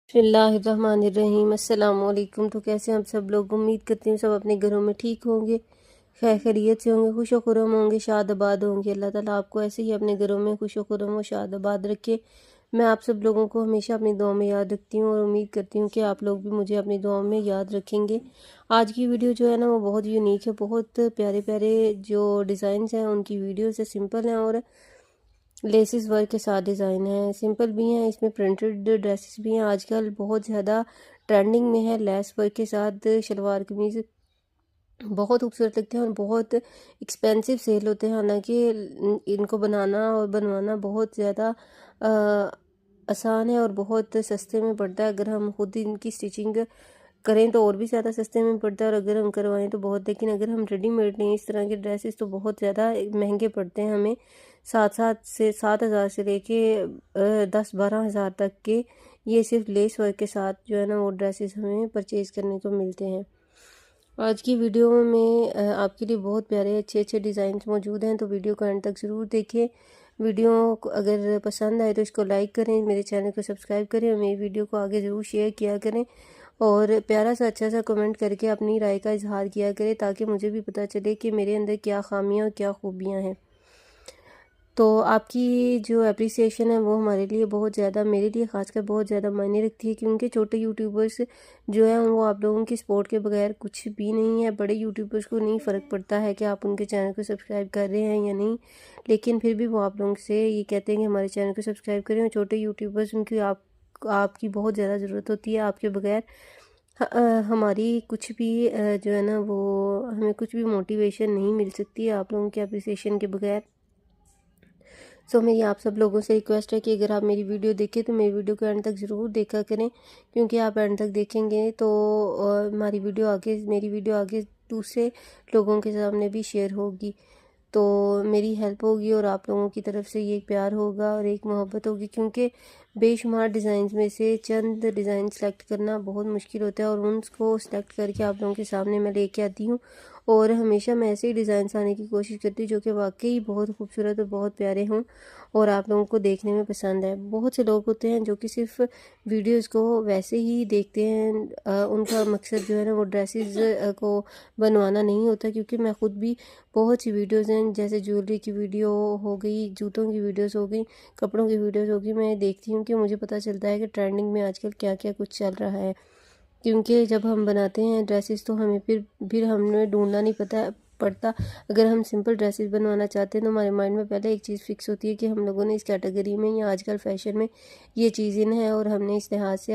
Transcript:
बिस्मिल्लाहिर्रहमानिर्रहीम अस्सलाम वालेकुम। तो कैसे हम सब लोग, उम्मीद करती हूँ सब अपने घरों में ठीक होंगे, खैर खैरियत से होंगे, खुश खुरम होंगे, शाद आबाद होंगे। अल्लाह ताला आपको ऐसे ही अपने घरों में खुश खुरम और शाद आबाद रखे। मैं आप सब लोगों को हमेशा अपनी दुआ में याद रखती हूँ और उम्मीद करती हूँ कि आप लोग भी मुझे अपनी दुआ में याद रखेंगे। आज की वीडियो जो है ना वो बहुत यूनिक है, बहुत प्यारे प्यारे जो डिज़ाइंस हैं उनकी वीडियो से सिंपल हैं और लेसिस वर्क के साथ डिज़ाइन है, सिंपल भी हैं, इसमें प्रिंटेड ड्रेसेस भी हैं। आजकल बहुत ज़्यादा ट्रेंडिंग में है लेस वर्क के साथ शलवार कमीज़, बहुत खूबसूरत लगते हैं और बहुत एक्सपेंसिव सेल होते हैं। हालांकि इनको बनाना और बनवाना बहुत ज़्यादा आसान है और बहुत सस्ते में पड़ता है। अगर हम खुद इनकी स्टिचिंग करें तो और भी ज़्यादा सस्ते में पड़ता है और अगर हम करवाएं तो बहुत, लेकिन अगर हम रेडीमेड लें इस तरह के ड्रेसेस तो बहुत ज़्यादा महंगे पड़ते हैं हमें। 7,000 से लेके 10-12 हज़ार तक के ये सिर्फ लेस वर्क के साथ जो है ना वो ड्रेसेस हमें परचेज़ करने को मिलते हैं। आज की वीडियो में आपके लिए बहुत प्यारे अच्छे अच्छे डिज़ाइंस मौजूद हैं, तो वीडियो को एंड तक ज़रूर देखें। वीडियो को अगर पसंद आए तो इसको लाइक करें, मेरे चैनल को सब्सक्राइब करें और मेरी वीडियो को आगे ज़रूर शेयर किया करें और प्यारा सा अच्छा सा कमेंट करके अपनी राय का इजहार किया करें ताकि मुझे भी पता चले कि मेरे अंदर क्या खामियां और क्या खूबियां हैं। तो आपकी जो एप्रिसिएशन है वो हमारे लिए बहुत ज़्यादा, मेरे लिए ख़ासकर बहुत ज़्यादा मायने रखती है, क्योंकि छोटे यूट्यूबर्स जो हैं वो आप लोगों की सपोर्ट के बगैर कुछ भी नहीं है। बड़े यूट्यूबर्स को नहीं फ़र्क पड़ता है कि आप उनके चैनल को सब्सक्राइब कर रहे हैं या नहीं, लेकिन फिर भी वो आप लोगों से ये कहते हैं कि हमारे चैनल को सब्सक्राइब करें। और छोटे यूट्यूबर्स, उनकी आपकी बहुत ज़्यादा ज़रूरत होती है। आपके बगैर हमारी कुछ भी जो है ना वो हमें कुछ भी मोटिवेशन नहीं मिल सकती है आप लोगों के अप्रिसिएशन के बगैर। सो मेरी आप सब लोगों से रिक्वेस्ट है कि अगर आप मेरी वीडियो देखें तो मेरी वीडियो को एंड तक ज़रूर देखा करें, क्योंकि आप एंड तक देखेंगे तो मेरी वीडियो आगे दूसरे लोगों के सामने भी शेयर होगी, तो मेरी हेल्प होगी और आप लोगों की तरफ से ये एक प्यार होगा और एक मोहब्बत होगी। क्योंकि बेशुमार डिज़ाइन में से चंद डिज़ाइन सेलेक्ट करना बहुत मुश्किल होता है और उनको सेलेक्ट करके आप लोगों के सामने मैं लेके आती हूँ और हमेशा मैं ऐसे ही डिज़ाइन आने की कोशिश करती हूँ जो कि वाकई बहुत खूबसूरत और बहुत प्यारे हों और आप लोगों को देखने में पसंद है। बहुत से लोग होते हैं जो कि सिर्फ वीडियोज़ को वैसे ही देखते हैं, उनका मकसद जो है ना वो ड्रेसेस को बनवाना नहीं होता। क्योंकि मैं ख़ुद भी बहुत सी वीडियोज़ हैं, जैसे ज्वेलरी की वीडियो हो गई, जूतों की वीडियोज़ हो गई, कपड़ों की वीडियोज़ हो गई, मैं देखती हूँ कि मुझे पता चलता है कि ट्रेंडिंग में आजकल क्या क्या कुछ चल रहा है। क्योंकि जब हम बनाते हैं ड्रेसेस तो हमें फिर हमें ढूंढना नहीं पड़ता। अगर हम सिंपल ड्रेसेस बनवाना चाहते हैं तो हमारे माइंड में पहले एक चीज़ फिक्स होती है कि हम लोगों ने इस कैटेगरी में या आजकल फैशन में ये चीज़ इन है और हमने इस लिहाज से